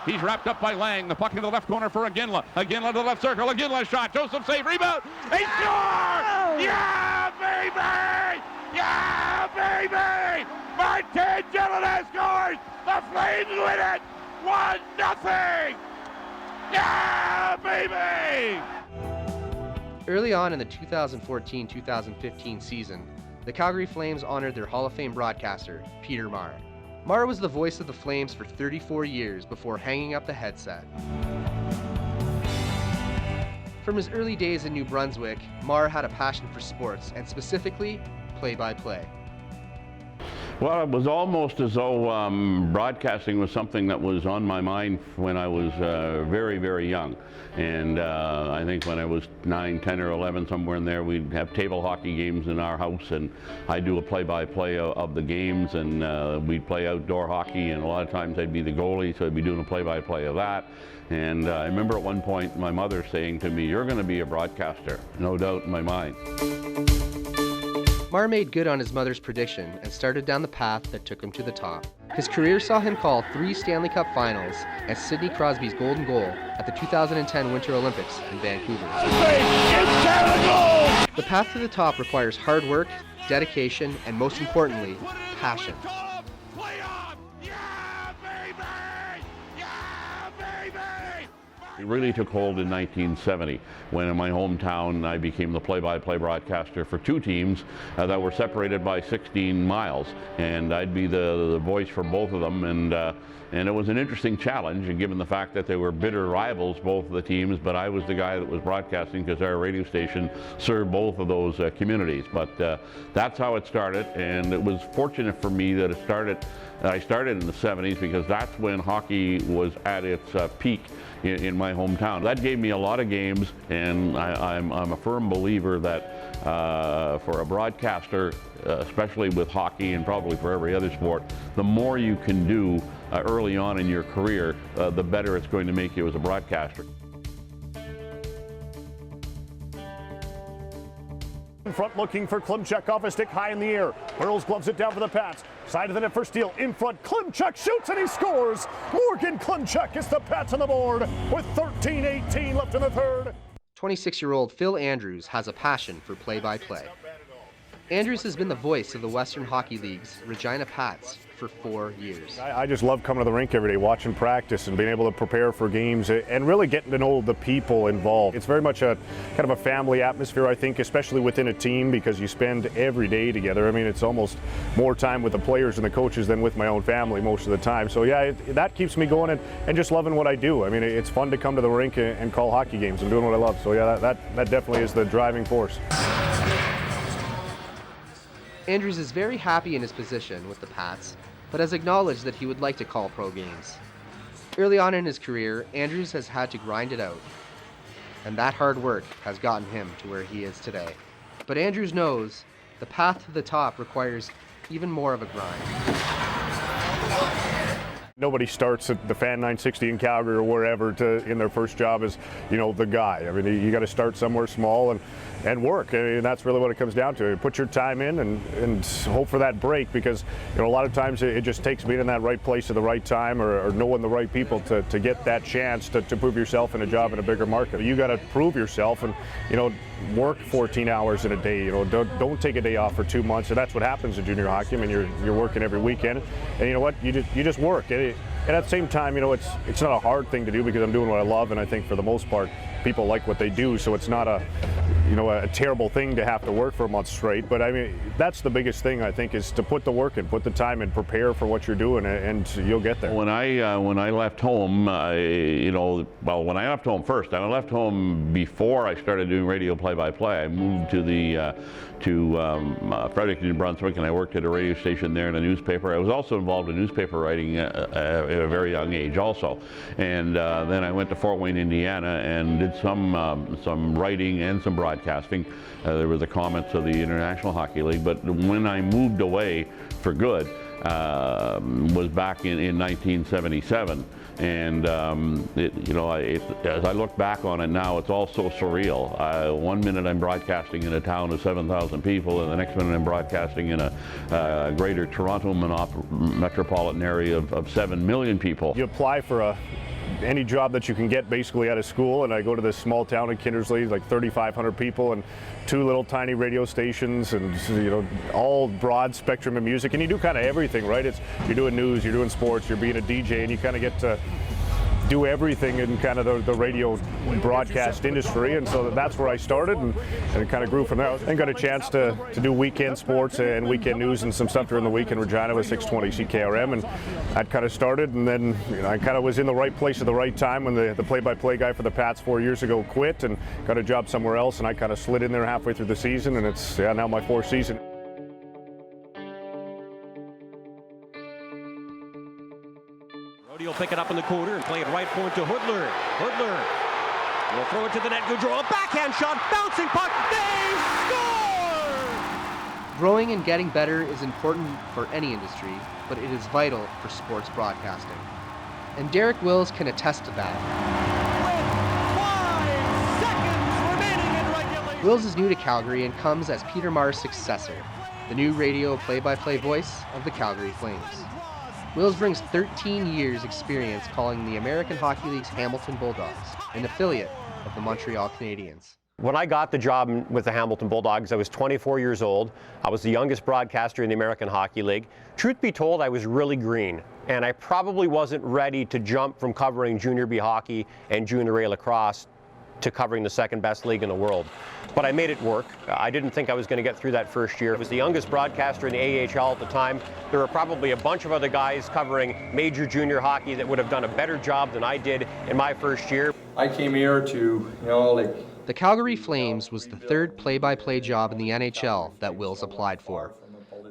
He's wrapped up by Lang. The puck in the left corner for Iginla. Iginla to the left circle. Iginla shot. Joseph save. Rebound. He scores! Yeah, baby! Yeah, baby! Martin Gelinas scores! The Flames win it! 1-0! Yeah, baby! Early on in the 2014-2015 season, the Calgary Flames honored their Hall of Fame broadcaster, Peter Maher. Maher was the voice of the Flames for 34 years before hanging up the headset. From his early days in New Brunswick, Maher had a passion for sports, and specifically, play-by-play. Well, it was almost as though broadcasting was something that was on my mind when I was very, very young. And I think when I was 9, 10, or 11, somewhere in there, we'd have table hockey games in our house, and I'd do a play-by-play of the games, and we'd play outdoor hockey, and a lot of times I'd be the goalie, so I'd be doing a play-by-play of that. And I remember at one point my mother saying to me, "You're going to be a broadcaster," no doubt in my mind. Maher made good on his mother's prediction and started down the path that took him to the top. His career saw him call 3 Stanley Cup Finals and Sidney Crosby's golden goal at the 2010 Winter Olympics in Vancouver. The path to the top requires hard work, dedication, and most importantly, passion. It really took hold in 1970 when in my hometown I became the play-by-play broadcaster for 2 teams that were separated by 16 miles, and I'd be the voice for both of them, and it was an interesting challenge, and given the fact that they were bitter rivals, both of the teams, but I was the guy that was broadcasting because our radio station served both of those communities. But that's how it started, and it was fortunate for me that I started in the 70s because that's when hockey was at its peak in my hometown. That gave me a lot of games, and I'm a firm believer that for a broadcaster, especially with hockey and probably for every other sport, the more you can do early on in your career, the better it's going to make you as a broadcaster. In front looking for Klimchuk off a stick high in the air. Hurls gloves it down for the Pats. Side of the net for Steele. In front, Klimchuk shoots and he scores. Morgan Klimchuk gets the Pats on the board with 13:18 left in the third. 26-year-old Phil Andrews has a passion for play-by-play. Andrews has been the voice of the Western Hockey League's Regina Pats for 4 years. I just love coming to the rink every day, watching practice and being able to prepare for games and really getting to know the people involved. It's very much a kind of a family atmosphere, I think, especially within a team, because you spend every day together. I mean, it's almost more time with the players and the coaches than with my own family most of the time. So yeah, that keeps me going and just loving what I do. I mean, it's fun to come to the rink and call hockey games. I'm doing what I love. So yeah, that definitely is the driving force. Andrews is very happy in his position with the Pats, but has acknowledged that he would like to call pro games. Early on in his career, Andrews has had to grind it out, and that hard work has gotten him to where he is today. But Andrews knows the path to the top requires even more of a grind. Nobody starts at the Fan 960 in Calgary or wherever in their first job as, the guy. I mean, you got to start somewhere small and work, and that's really what it comes down to. Put your time in and hope for that break, because a lot of times it just takes being in that right place at the right time or knowing the right people to get that chance to prove yourself in a job in a bigger market. You got to prove yourself and work 14 hours in a day. Don't take a day off for 2 months, and that's what happens in junior hockey. I mean, you're working every weekend, and you know what? You just work. And at the same time, it's not a hard thing to do because I'm doing what I love, and I think for the most part, people like what they do, so it's not a terrible thing to have to work for a month straight. But I mean, that's the biggest thing, I think, is to put the work in, put the time in, prepare for what you're doing, and you'll get there. When I left home, when I left home first, I left home before I started doing radio play-by-play. I moved to Fredericton, New Brunswick, and I worked at a radio station there and a newspaper. I was also involved in newspaper writing at a very young age also. And then I went to Fort Wayne, Indiana, and did some writing and some broadcasting. There was the comments of the International Hockey League. But when I moved away for good, was back in 1977. And as I look back on it now, it's all so surreal. One minute I'm broadcasting in a town of 7,000 people, and the next minute I'm broadcasting in a greater Toronto metropolitan area of 7 million people. You apply for a any job that you can get basically out of school, and I go to this small town in Kindersley, like 3,500 people, and 2 little tiny radio stations, and all broad spectrum of music, and you do kind of everything, right? You're doing news, you're doing sports, you're being a DJ, and you kind of get to do everything in kind of the radio broadcast industry, and so that's where I started, and it kind of grew from there. And got a chance to do weekend sports and weekend news and some stuff during the week in Regina with 620 CKRM, and that kind of started, and then I kind of was in the right place at the right time when the play-by-play guy for the Pats 4 years ago quit and got a job somewhere else, and I kind of slid in there halfway through the season, and it's now my 4th season. He'll pick it up in the corner and play it right forward to Hoodler. Hoodler will throw it to the net. Gaudreau, a backhand shot, bouncing puck. They score! Growing and getting better is important for any industry, but it is vital for sports broadcasting. And Derek Wills can attest to that. With 5 seconds remaining in regulation. Wills is new to Calgary and comes as Peter Maher's successor, the new radio play-by-play voice of the Calgary Flames. Wills brings 13 years experience calling the American Hockey League's Hamilton Bulldogs, an affiliate of the Montreal Canadiens. When I got the job with the Hamilton Bulldogs, I was 24 years old. I was the youngest broadcaster in the American Hockey League. Truth be told, I was really green, and I probably wasn't ready to jump from covering Junior B hockey and Junior A lacrosse to covering the second best league in the world. But I made it work. I didn't think I was going to get through that first year. I was the youngest broadcaster in the AHL at the time. There were probably a bunch of other guys covering major junior hockey that would have done a better job than I did in my first year. I came here to, The Calgary Flames was the 3rd play-by-play job in the NHL that Wills applied for.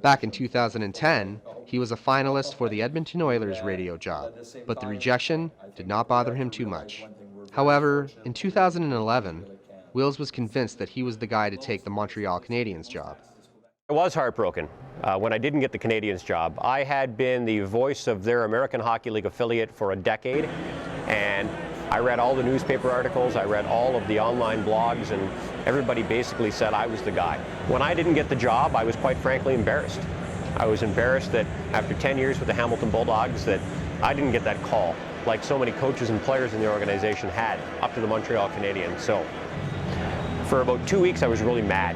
Back in 2010, he was a finalist for the Edmonton Oilers radio job, but the rejection did not bother him too much. However, in 2011, Wills was convinced that he was the guy to take the Montreal Canadiens job. I was heartbroken when I didn't get the Canadiens job. I had been the voice of their American Hockey League affiliate for a decade, and I read all the newspaper articles, I read all of the online blogs, and everybody basically said I was the guy. When I didn't get the job, I was quite frankly embarrassed. I was embarrassed that after 10 years with the Hamilton Bulldogs that I didn't get that call, like so many coaches and players in the organization had, up to the Montreal Canadiens. So for about 2 weeks I was really mad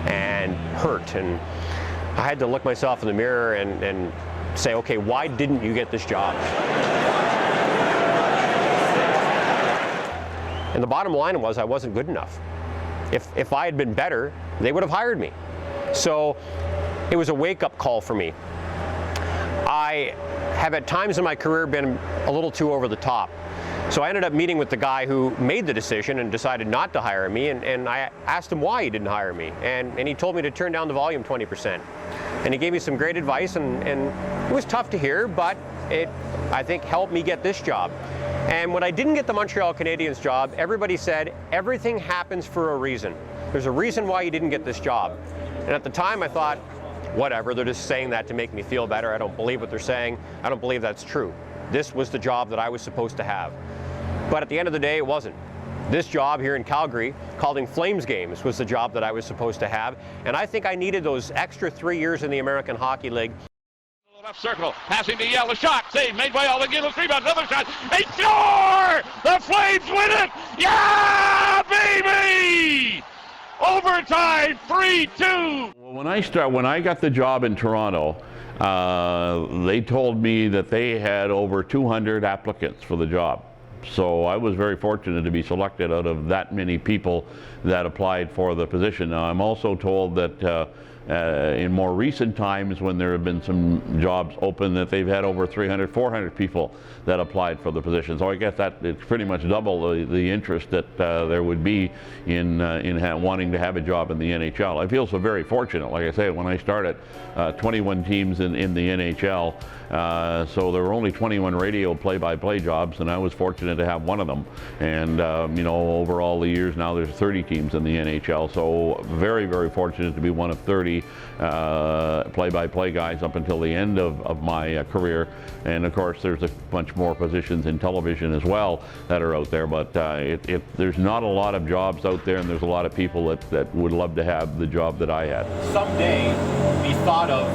and hurt, and I had to look myself in the mirror and say, okay, why didn't you get this job? And the bottom line was I wasn't good enough. If I had been better, they would have hired me. So it was a wake-up call for me. I have at times in my career been a little too over the top. So I ended up meeting with the guy who made the decision and decided not to hire me, and I asked him why he didn't hire me, and he told me to turn down the volume 20%. And he gave me some great advice, and it was tough to hear, but it, I think, helped me get this job. And when I didn't get the Montreal Canadiens job, everybody said, everything happens for a reason. There's a reason why you didn't get this job. And at the time I thought, whatever, they're just saying that to make me feel better. I don't believe what they're saying. I don't believe that's true. This was the job that I was supposed to have. But at the end of the day, it wasn't. This job here in Calgary, calling Flames games, was the job that I was supposed to have. And I think I needed those extra 3 years in the American Hockey League. Left circle, passing to Yell, a shot, save, made by all, again, rebound, another shot, they score! The Flames win it! Yeah, baby! Overtime, 3-2. When I got the job in Toronto, they told me that they had over 200 applicants for the job. So I was very fortunate to be selected out of that many people that applied for the position. Now I'm also told that in more recent times, when there have been some jobs open, that they've had over 300, 400 people that applied for the position. So I guess that it's pretty much double the interest that there would be in wanting to have a job in the NHL. I feel so very fortunate. Like I say, when I started, 21 teams in the NHL, so there were only 21 radio play-by-play jobs, and I was fortunate to have one of them. And you know, over all the years now, there's 30 teams in the NHL. So very, very fortunate to be one of 30 play-by-play guys up until the end of my career. And of course, there's a bunch more positions in television as well that are out there. But there's not a lot of jobs out there, and there's a lot of people that would love to have the job that I had. Someday be thought of.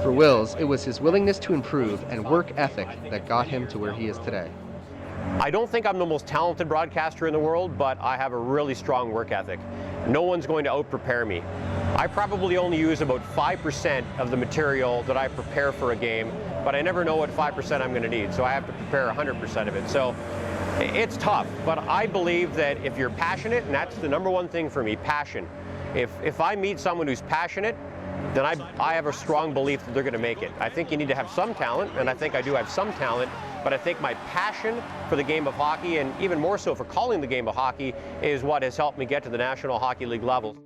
For Wills, it was his willingness to improve and work ethic that got him to where he is today. I don't think I'm the most talented broadcaster in the world, but I have a really strong work ethic. No one's going to out-prepare me. I probably only use about 5% of the material that I prepare for a game, but I never know what 5% I'm going to need, so I have to prepare 100% of it. So it's tough, but I believe that if you're passionate, and that's the number one thing for me, passion. If I meet someone who's passionate, then I have a strong belief that they're going to make it. I think you need to have some talent, and I think I do have some talent, but I think my passion for the game of hockey, and even more so for calling the game of hockey, is what has helped me get to the National Hockey League levels.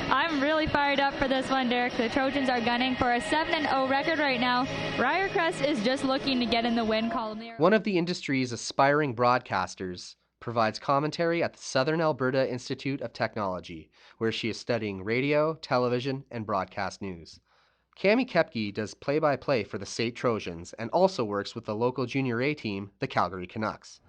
I'm really fired up for this one, Derek. The Trojans are gunning for a 7-0 record right now. Ridercrest is just looking to get in the win column. One of the industry's aspiring broadcasters provides commentary at the Southern Alberta Institute of Technology, where she is studying radio, television, and broadcast news. Cami Kepke does play-by-play for the SAIT Trojans and also works with the local Junior A team, the Calgary Canucks.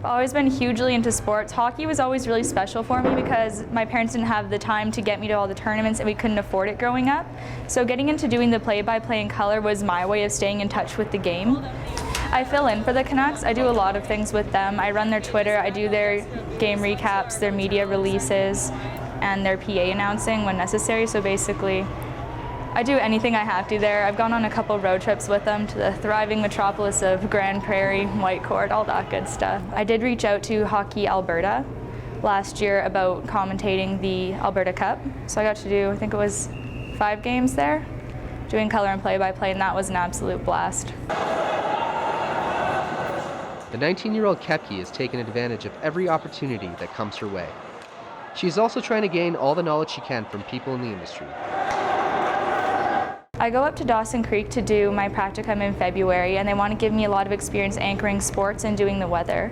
I've always been hugely into sports. Hockey was always really special for me because my parents didn't have the time to get me to all the tournaments and we couldn't afford it growing up. So getting into doing the play-by-play in color was my way of staying in touch with the game. I fill in for the Canucks. I do a lot of things with them. I run their Twitter, I do their game recaps, their media releases, and their PA announcing when necessary. So basically, I do anything I have to there. I've gone on a couple road trips with them to the thriving metropolis of Grand Prairie, Whitecourt, all that good stuff. I did reach out to Hockey Alberta last year about commentating the Alberta Cup. So I got to do, I think it was 5 games there, doing color and play-by-play, and that was an absolute blast. The 19-year-old Kepke has taken advantage of every opportunity that comes her way. She is also trying to gain all the knowledge she can from people in the industry. I go up to Dawson Creek to do my practicum in February, and they want to give me a lot of experience anchoring sports and doing the weather.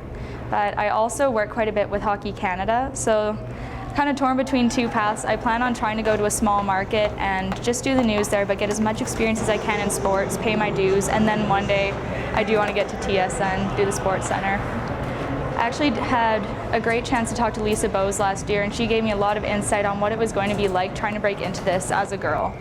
But I also work quite a bit with Hockey Canada, so kind of torn between two paths. I plan on trying to go to a small market and just do the news there, but get as much experience as I can in sports, pay my dues, and then one day I do want to get to TSN, do the Sports Center. I actually had a great chance to talk to Lisa Bowes last year, and she gave me a lot of insight on what it was going to be like trying to break into this as a girl.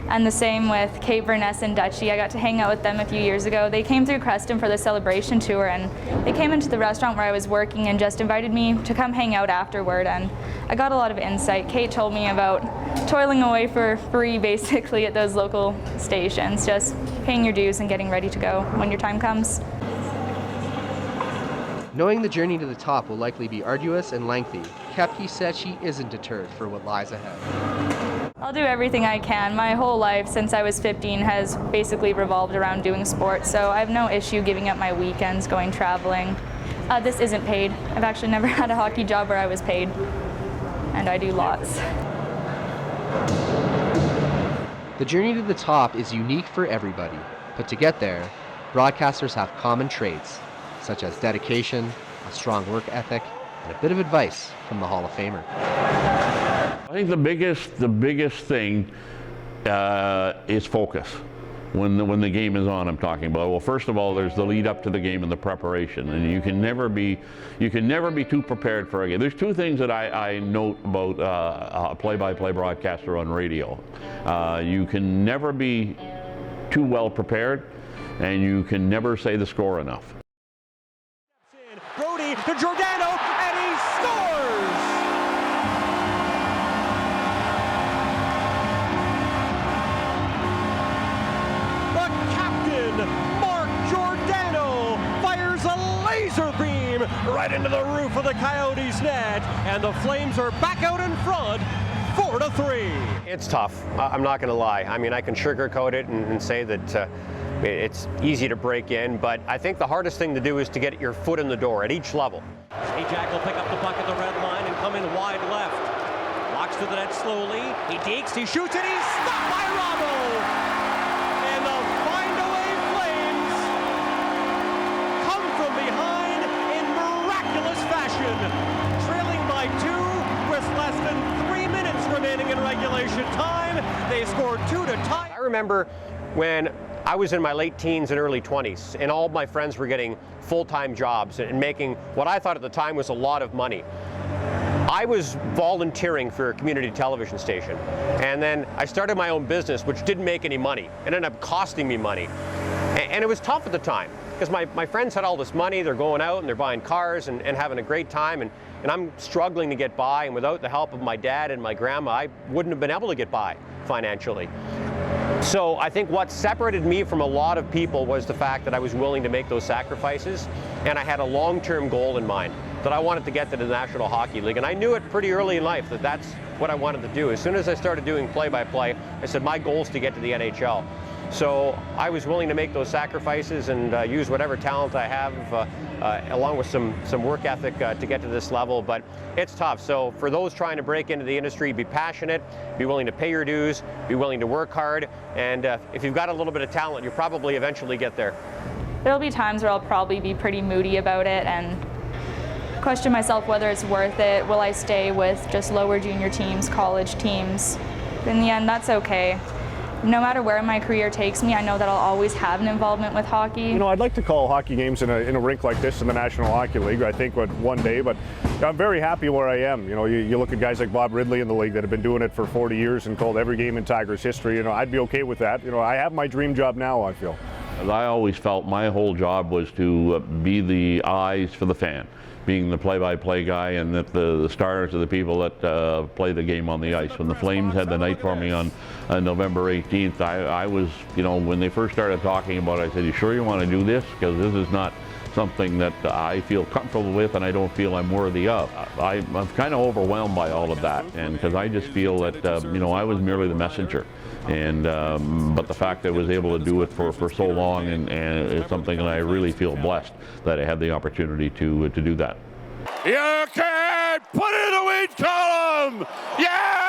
And the same with Kate Burness and Dutchie. I got to hang out with them a few years ago. They came through Creston for the celebration tour, and they came into the restaurant where I was working and just invited me to come hang out afterward, and I got a lot of insight. Kate told me about toiling away for free basically at those local stations, just paying your dues and getting ready to go when your time comes. Knowing the journey to the top will likely be arduous and lengthy, Kepke said she isn't deterred for what lies ahead. I'll do everything I can. My whole life since I was 15 has basically revolved around doing sports, so I have no issue giving up my weekends, going traveling. This isn't paid. I've actually never had a hockey job where I was paid, and I do lots. The journey to the top is unique for everybody, but to get there, broadcasters have common traits, such as dedication, a strong work ethic, and a bit of advice from the Hall of Famer. I think the biggest thing is focus. When the game is on, I'm talking about. Well, first of all, there's the lead up to the game and the preparation, and you can never be too prepared for a game. There's two things that I note about a play-by-play broadcaster on radio. You can never be too well prepared, and you can never say the score enough. Brody to Giordano, and he scores! The captain, Mark Giordano, fires a laser beam right into the roof of the Coyotes' net, and the Flames are back out in front, 4-3. It's tough. I'm not going to lie. I mean, I can sugarcoat it and say that it's easy to break in, but I think the hardest thing to do is to get your foot in the door at each level. Jack will pick up the puck at the red line and come in wide left. Walks to the net slowly. He dekes, he shoots, and he's stopped by Ramo. And the find-away Flames come from behind in miraculous fashion. Trailing by 2 with less than 3 minutes remaining in regulation time. They scored 2 to tie. I remember when I was in my late teens and early 20s, and all of my friends were getting full-time jobs and making what I thought at the time was a lot of money. I was volunteering for a community television station, and then I started my own business, which didn't make any money. It ended up costing me money. And it was tough at the time, because my friends had all this money, they're going out and they're buying cars and having a great time, and I'm struggling to get by, and without the help of my dad and my grandma, I wouldn't have been able to get by financially. So I think what separated me from a lot of people was the fact that I was willing to make those sacrifices, and I had a long-term goal in mind, that I wanted to get to the National Hockey League, and I knew it pretty early in life that that's what I wanted to do. As soon as I started doing play-by-play, I said my goal is to get to the NHL. So I was willing to make those sacrifices and use whatever talent I have, along with some work ethic to get to this level, but it's tough. So for those trying to break into the industry, be passionate, be willing to pay your dues, be willing to work hard, and if you've got a little bit of talent, you'll probably eventually get there. There'll be times where I'll probably be pretty moody about it and question myself whether it's worth it. Will I stay with just lower junior teams, college teams? In the end, that's okay. No matter where my career takes me, I know that I'll always have an involvement with hockey. You know, I'd like to call hockey games in a rink like this in the National Hockey League, I think, one day, but I'm very happy where I am. You know, you look at guys like Bob Ridley in the league that have been doing it for 40 years and called every game in Tigers history. You know, I'd be okay with that. You know, I have my dream job now, I feel. I always felt my whole job was to be the eyes for the fan, being the play-by-play guy, and that the stars are the people that play the game on the ice. When the Flames had the night for me on November 18th, I was, you know, when they first started talking about it, I said, "You sure you want to do this? Because this is not something that I feel comfortable with and I don't feel I'm worthy of." I'm kind of overwhelmed by all of that, and because I just feel that, you know, I was merely the messenger. And but the fact that I was able to do it for so long, and it's something that I really feel blessed that I had the opportunity to do that. You can put it in the win column! Yeah!